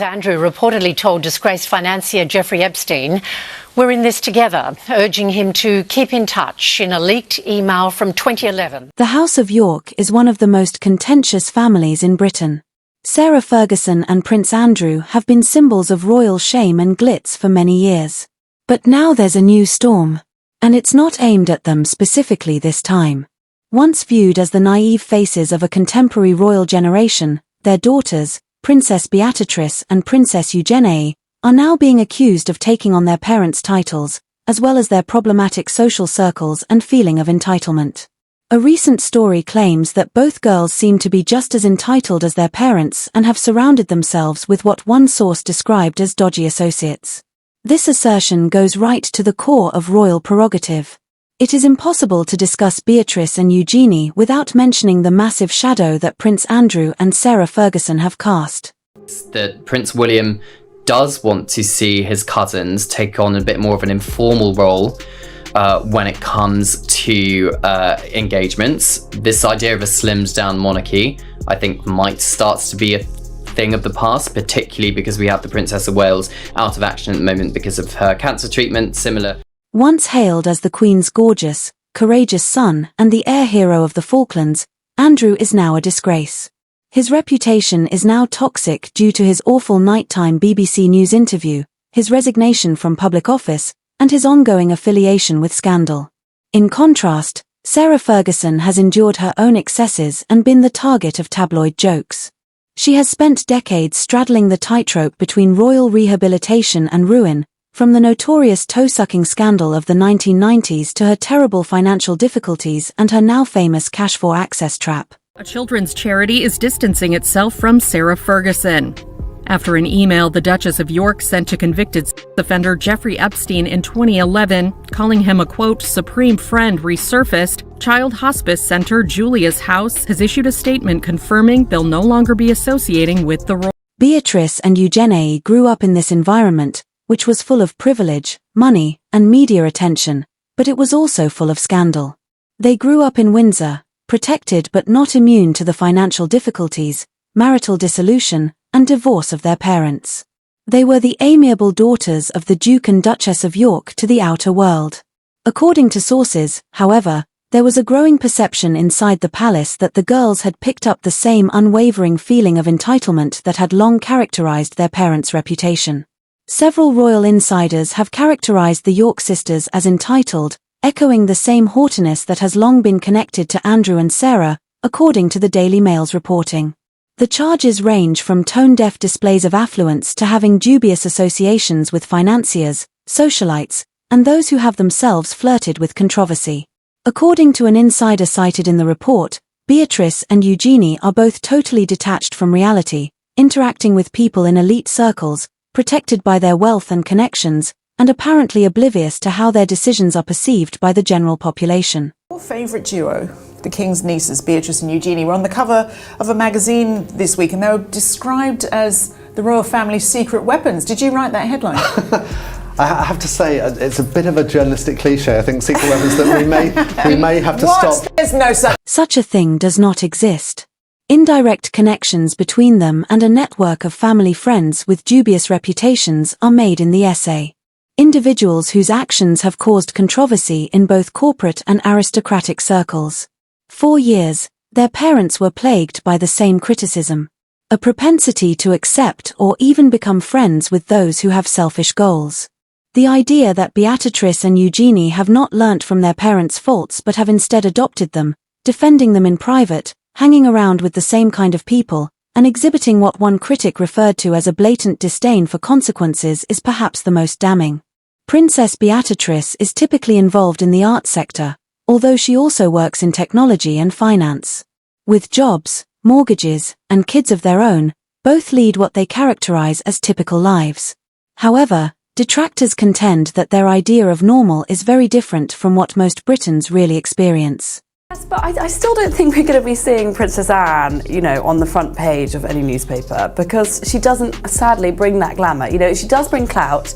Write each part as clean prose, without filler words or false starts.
Andrew reportedly told disgraced financier Jeffrey Epstein, "We're in this together," urging him to keep in touch in a leaked email from 2011. The House of York is one of the most contentious families in Britain. Sarah Ferguson and Prince Andrew have been symbols of royal shame and glitz for many years. But now there's a new storm. And it's not aimed at them specifically this time. Once viewed as the naive faces of a contemporary royal generation, their daughters, Princess Beatrice and Princess Eugenie, are now being accused of taking on their parents' titles, as well as their problematic social circles and feeling of entitlement. A recent story claims that both girls seem to be just as entitled as their parents and have surrounded themselves with what one source described as dodgy associates. This assertion goes right to the core of royal prerogative. It is impossible to discuss Beatrice and Eugenie without mentioning the massive shadow that Prince Andrew and Sarah Ferguson have cast. That Prince William does want to see his cousins take on a bit more of an informal role when it comes to engagements. This idea of a slimmed down monarchy, I think, might start to be a thing of the past, particularly because we have the Princess of Wales out of action at the moment because of her cancer treatment. Once hailed as the Queen's gorgeous, courageous son and the air hero of the Falklands, Andrew is now a disgrace. His reputation is now toxic due to his awful nighttime BBC News interview, his resignation from public office, and his ongoing affiliation with scandal. In contrast, Sarah Ferguson has endured her own excesses and been the target of tabloid jokes. She has spent decades straddling the tightrope between royal rehabilitation and ruin, from the notorious toe-sucking scandal of the 1990s to her terrible financial difficulties and her now famous cash for access trap. A children's charity is distancing itself from Sarah Ferguson. After an email the Duchess of York sent to convicted offender Jeffrey Epstein in 2011, calling him a, quote, supreme friend, resurfaced, Child Hospice Center Julia's House has issued a statement confirming they'll no longer be associating with the royal. Beatrice and Eugenie grew up in this environment, which was full of privilege, money, and media attention, but it was also full of scandal. They grew up in Windsor, protected but not immune to the financial difficulties, marital dissolution, and divorce of their parents. They were the amiable daughters of the Duke and Duchess of York to the outer world. According to sources, however, there was a growing perception inside the palace that the girls had picked up the same unwavering feeling of entitlement that had long characterized their parents' reputation. Several royal insiders have characterized the York sisters as entitled, echoing the same haughtiness that has long been connected to Andrew and Sarah, according to the Daily Mail's reporting. The charges range from tone-deaf displays of affluence to having dubious associations with financiers, socialites, and those who have themselves flirted with controversy. According to an insider cited in the report, Beatrice and Eugenie are both totally detached from reality, interacting with people in elite circles, protected by their wealth and connections, and apparently oblivious to how their decisions are perceived by the general population. Your favourite duo, the King's nieces, Beatrice and Eugenie, were on the cover of a magazine this week and they were described as the royal family's secret weapons. Did you write that headline? I have to say, it's a bit of a journalistic cliche. I think secret weapons that we may have to stop. There's no such a thing does not exist. Indirect connections between them and a network of family friends with dubious reputations are made in the essay. Individuals whose actions have caused controversy in both corporate and aristocratic circles. For years, their parents were plagued by the same criticism. A propensity to accept or even become friends with those who have selfish goals. The idea that Beatrice and Eugenie have not learnt from their parents' faults but have instead adopted them, defending them in private, hanging around with the same kind of people, and exhibiting what one critic referred to as a blatant disdain for consequences is perhaps the most damning. Princess Beatrice is typically involved in the arts sector, although she also works in technology and finance. With jobs, mortgages, and kids of their own, both lead what they characterize as typical lives. However, detractors contend that their idea of normal is very different from what most Britons really experience. Yes, but I still don't think we're going to be seeing Princess Anne, on the front page of any newspaper, because she doesn't, sadly, bring that glamour. She does bring clout,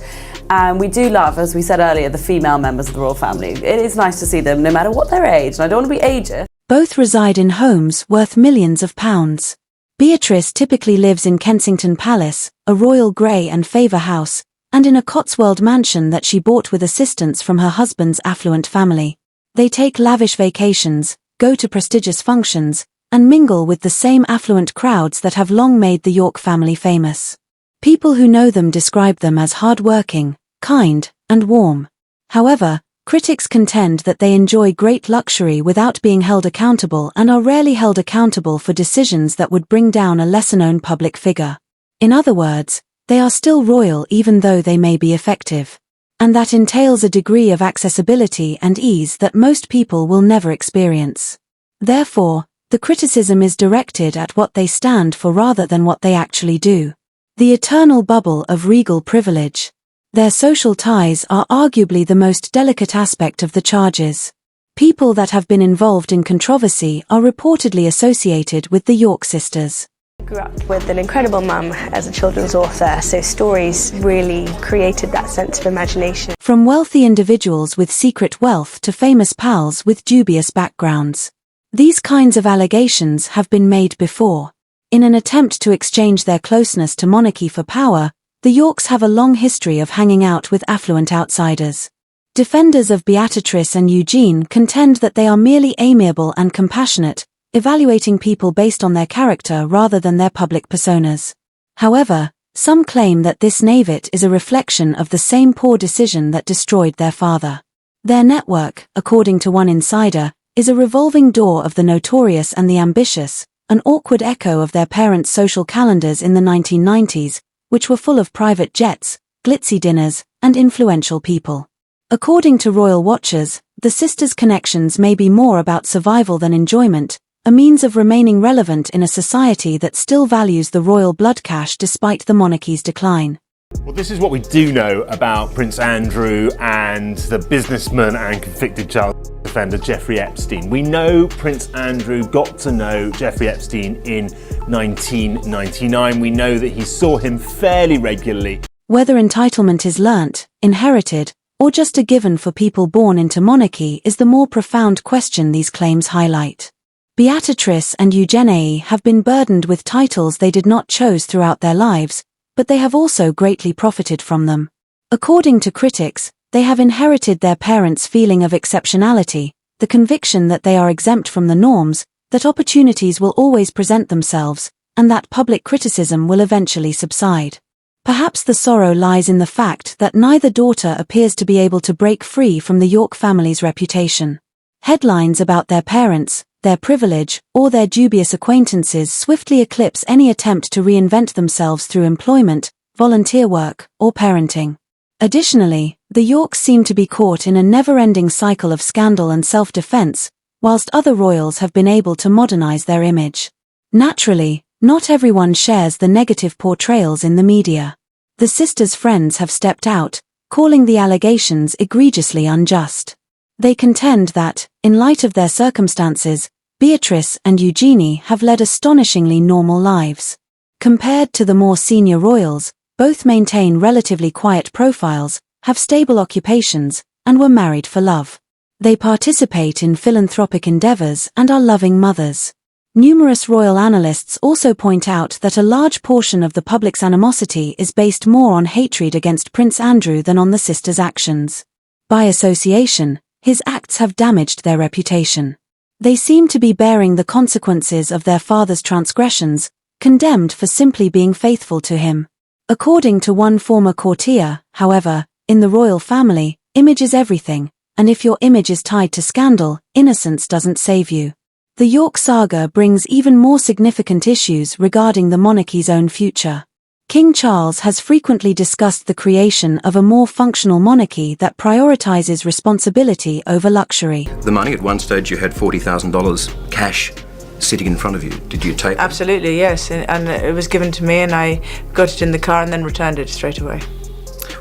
and we do love, as we said earlier, the female members of the royal family. It is nice to see them, no matter what their age, and I don't want to be ageist. Both reside in homes worth millions of pounds. Beatrice typically lives in Kensington Palace, a royal grey and favour house, and in a Cotswold mansion that she bought with assistance from her husband's affluent family. They take lavish vacations, go to prestigious functions, and mingle with the same affluent crowds that have long made the York family famous. People who know them describe them as hard-working, kind, and warm. However, critics contend that they enjoy great luxury without being held accountable and are rarely held accountable for decisions that would bring down a lesser-known public figure. In other words, they are still royal even though they may be effective. And that entails a degree of accessibility and ease that most people will never experience. Therefore, the criticism is directed at what they stand for rather than what they actually do. The eternal bubble of regal privilege. Their social ties are arguably the most delicate aspect of the charges. People that have been involved in controversy are reportedly associated with the York sisters. I grew up with an incredible mum as a children's author, so stories really created that sense of imagination. From wealthy individuals with secret wealth to famous pals with dubious backgrounds. These kinds of allegations have been made before. In an attempt to exchange their closeness to monarchy for power, the Yorks have a long history of hanging out with affluent outsiders. Defenders of Beatrice and Eugene contend that they are merely amiable and compassionate, evaluating people based on their character rather than their public personas. However, some claim that this naivete is a reflection of the same poor decision that destroyed their father. Their network, according to one insider, is a revolving door of the notorious and the ambitious, an awkward echo of their parents' social calendars in the 1990s, which were full of private jets, glitzy dinners, and influential people. According to royal watchers, the sisters' connections may be more about survival than enjoyment, a means of remaining relevant in a society that still values the royal blood cash despite the monarchy's decline. Well, this is what we do know about Prince Andrew and the businessman and convicted child offender Jeffrey Epstein. We know Prince Andrew got to know Jeffrey Epstein in 1999. We know that he saw him fairly regularly. Whether entitlement is learnt, inherited, or just a given for people born into monarchy is the more profound question these claims highlight. Beatrice and Eugenie have been burdened with titles they did not choose throughout their lives, but they have also greatly profited from them. According to critics, they have inherited their parents' feeling of exceptionality, the conviction that they are exempt from the norms, that opportunities will always present themselves, and that public criticism will eventually subside. Perhaps the sorrow lies in the fact that neither daughter appears to be able to break free from the York family's reputation. Headlines about their parents, their privilege, or their dubious acquaintances swiftly eclipse any attempt to reinvent themselves through employment, volunteer work, or parenting. Additionally, the Yorks seem to be caught in a never-ending cycle of scandal and self-defense, whilst other royals have been able to modernize their image. Naturally, not everyone shares the negative portrayals in the media. The sisters' friends have stepped out, calling the allegations egregiously unjust. They contend that, in light of their circumstances, Beatrice and Eugenie have led astonishingly normal lives. Compared to the more senior royals, both maintain relatively quiet profiles, have stable occupations, and were married for love. They participate in philanthropic endeavors and are loving mothers. Numerous royal analysts also point out that a large portion of the public's animosity is based more on hatred against Prince Andrew than on the sisters' actions. By association, his acts have damaged their reputation. They seem to be bearing the consequences of their father's transgressions, condemned for simply being faithful to him. According to one former courtier, however, in the royal family, image is everything, and if your image is tied to scandal, innocence doesn't save you. The York saga brings even more significant issues regarding the monarchy's own future. King Charles has frequently discussed the creation of a more functional monarchy that prioritizes responsibility over luxury. The money, at one stage you had $40,000 cash sitting in front of you. Did you take it? Absolutely, yes. And it was given to me and I got it in the car and then returned it straight away.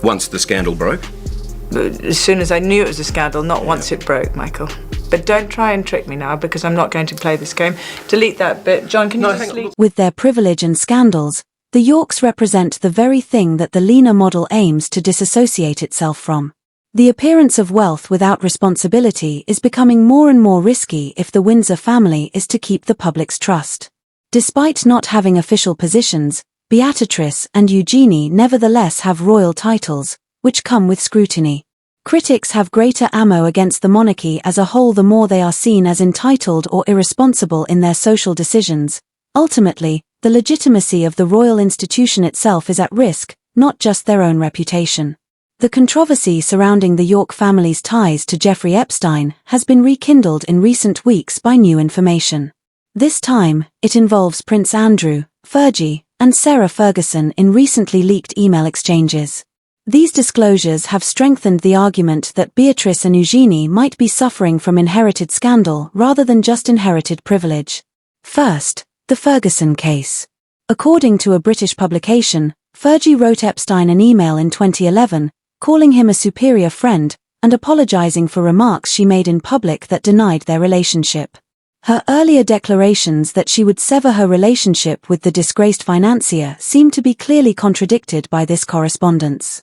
Once the scandal broke? As soon as I knew it was a scandal, not once it broke, Michael. But don't try and trick me now because I'm not going to play this game. Delete that bit. John, can you just delete? With their privilege and scandals, the Yorks represent the very thing that the leaner model aims to disassociate itself from. The appearance of wealth without responsibility is becoming more and more risky if the Windsor family is to keep the public's trust. Despite not having official positions, Beatrice and Eugenie nevertheless have royal titles, which come with scrutiny. Critics have greater ammo against the monarchy as a whole the more they are seen as entitled or irresponsible in their social decisions. Ultimately, the legitimacy of the royal institution itself is at risk, not just their own reputation. The controversy surrounding the York family's ties to Jeffrey Epstein has been rekindled in recent weeks by new information. This time, it involves Prince Andrew, Fergie, and Sarah Ferguson in recently leaked email exchanges. These disclosures have strengthened the argument that Beatrice and Eugenie might be suffering from inherited scandal rather than just inherited privilege. First, the Ferguson case. According to a British publication, Fergie wrote Epstein an email in 2011, calling him a superior friend, and apologizing for remarks she made in public that denied their relationship. Her earlier declarations that she would sever her relationship with the disgraced financier seem to be clearly contradicted by this correspondence.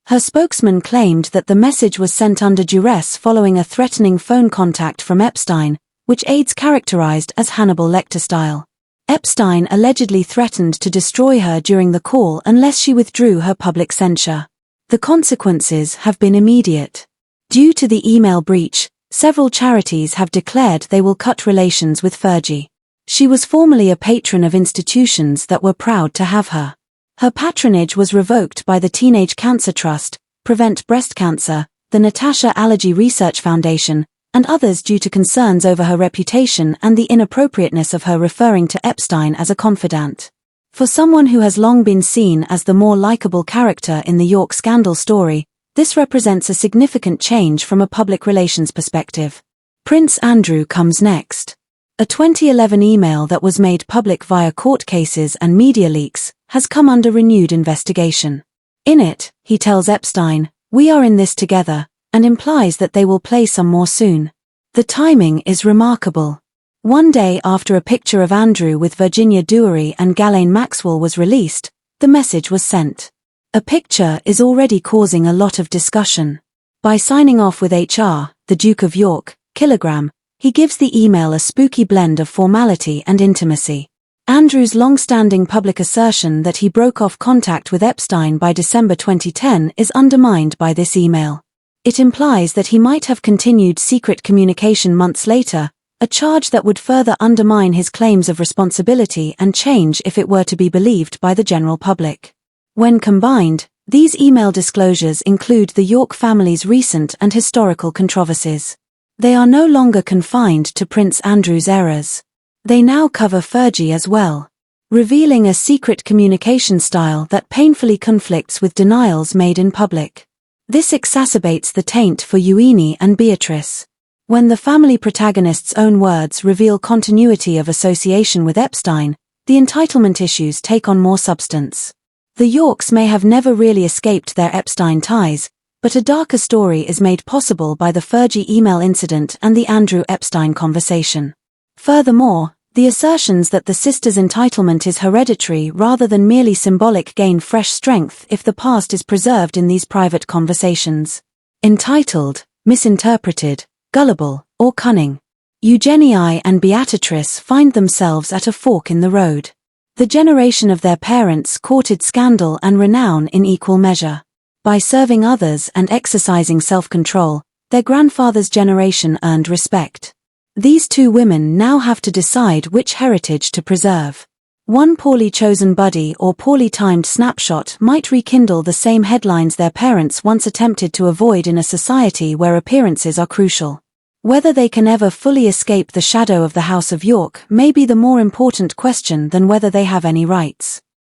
Her spokesman claimed that the message was sent under duress following a threatening phone contact from Epstein, which aides characterized as Hannibal Lecter style. Epstein allegedly threatened to destroy her during the call unless she withdrew her public censure. The consequences have been immediate. Due to the email breach, several charities have declared they will cut relations with Fergie. She was formerly a patron of institutions that were proud to have her. Her patronage was revoked by the Teenage Cancer Trust, Prevent Breast Cancer, the Natasha Allergy Research Foundation, and others due to concerns over her reputation and the inappropriateness of her referring to Epstein as a confidant. For someone who has long been seen as the more likable character in the York scandal story, this represents a significant change from a public relations perspective. Prince Andrew comes next. A 2011 email that was made public via court cases and media leaks has come under renewed investigation. In it, he tells Epstein, "We are in this together," and implies that they will play some more soon. The timing is remarkable. One day after a picture of Andrew with Virginia Dewey and Ghislaine Maxwell was released, the message was sent. A picture is already causing a lot of discussion. By signing off with HR, the Duke of York, kilogram, he gives the email a spooky blend of formality and intimacy. Andrew's long-standing public assertion that he broke off contact with Epstein by December 2010 is undermined by this email. It implies that he might have continued secret communication months later, a charge that would further undermine his claims of responsibility and change if it were to be believed by the general public. When combined, these email disclosures include the York family's recent and historical controversies. They are no longer confined to Prince Andrew's errors. They now cover Fergie as well, revealing a secret communication style that painfully conflicts with denials made in public. This exacerbates the taint for Eugenie and Beatrice. When the family protagonists' own words reveal continuity of association with Epstein, the entitlement issues take on more substance. The Yorks may have never really escaped their Epstein ties, but a darker story is made possible by the Fergie email incident and the Andrew Epstein conversation. Furthermore, the assertions that the sisters' entitlement is hereditary rather than merely symbolic gain fresh strength if the past is preserved in these private conversations. Entitled, misinterpreted, gullible, or cunning. Eugenie and Beatrice find themselves at a fork in the road. The generation of their parents courted scandal and renown in equal measure. By serving others and exercising self-control, their grandfather's generation earned respect. These two women now have to decide which heritage to preserve. One poorly chosen buddy or poorly timed snapshot might rekindle the same headlines their parents once attempted to avoid in a society where appearances are crucial. Whether they can ever fully escape the shadow of the House of York may be the more important question than whether they have any rights.